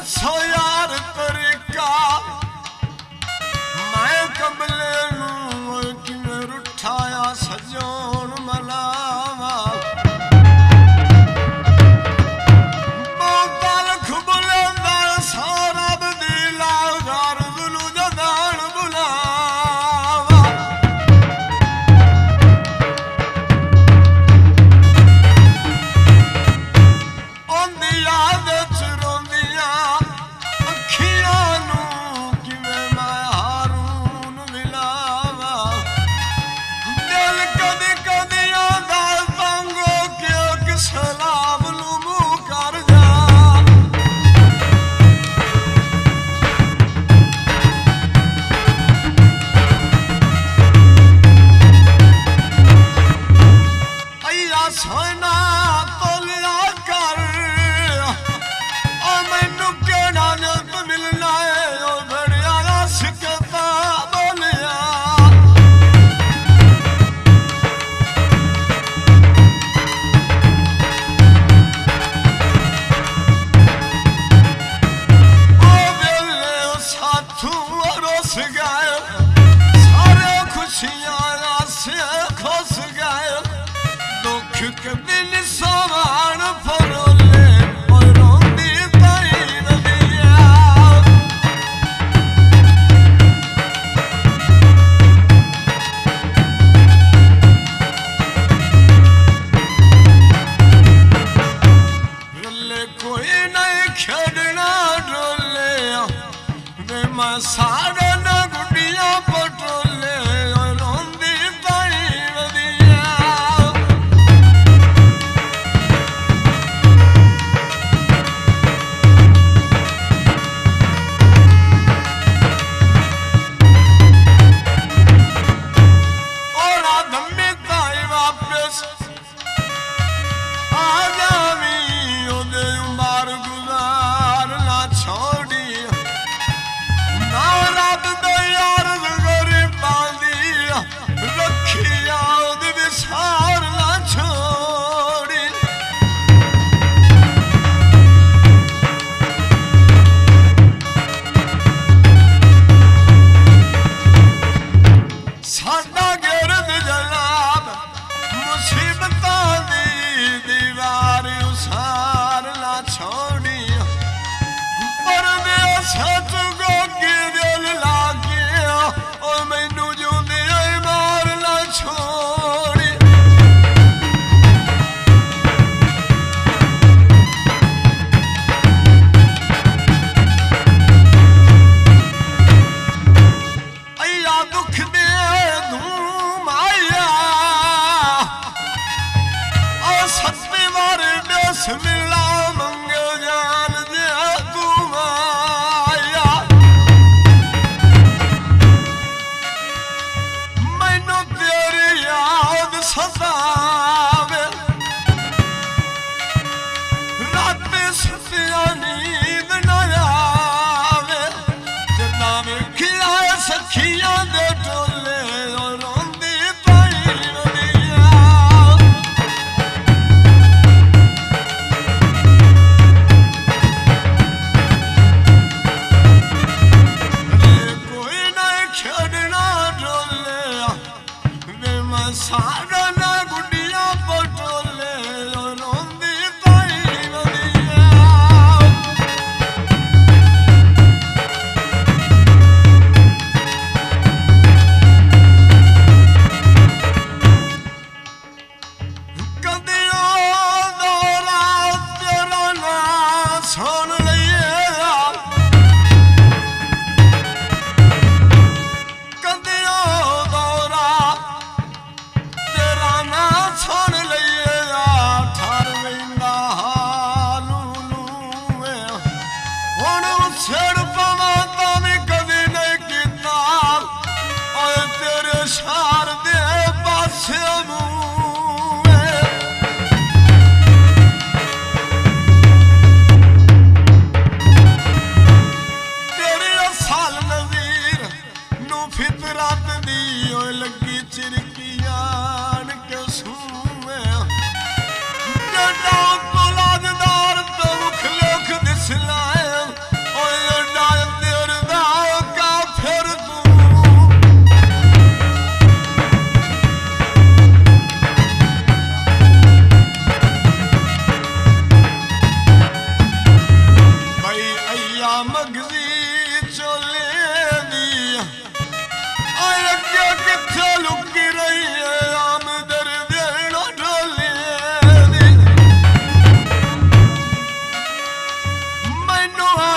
दसो यार तरीका मैं कमले नूं किवें रुठाया सजोण मलावा बोतल खुबलेंदा सारा बदीला घर गुलू जदान बुलावा ओंदी याद सारे न गुडिया पटोले रोंदी ताई वदिया और आदमी ताई वापस आ जावी ओदे उमर गुजार ना छोड़ी रात दो यार गरीब बांधी रखिया विसार ना छोड़ी साडा गिरद जनाब मुसीबतां दी दीवार उसार ना छोड़ी पर दे सच छोड़ी अया दुख दे धूम आया और सत्य बार दस मिला मंगे जान दे तुम आया मैनू तेरी याद सतावे रात सुतिया नींद न आवे जदा वेखिया सखियां दे टोले रोंदी ताई वदिया कोई नहीं छड़ना डोले सारा ना गुडिया पटोले रोंदी ताई वदिया ਮੈਨੂੰ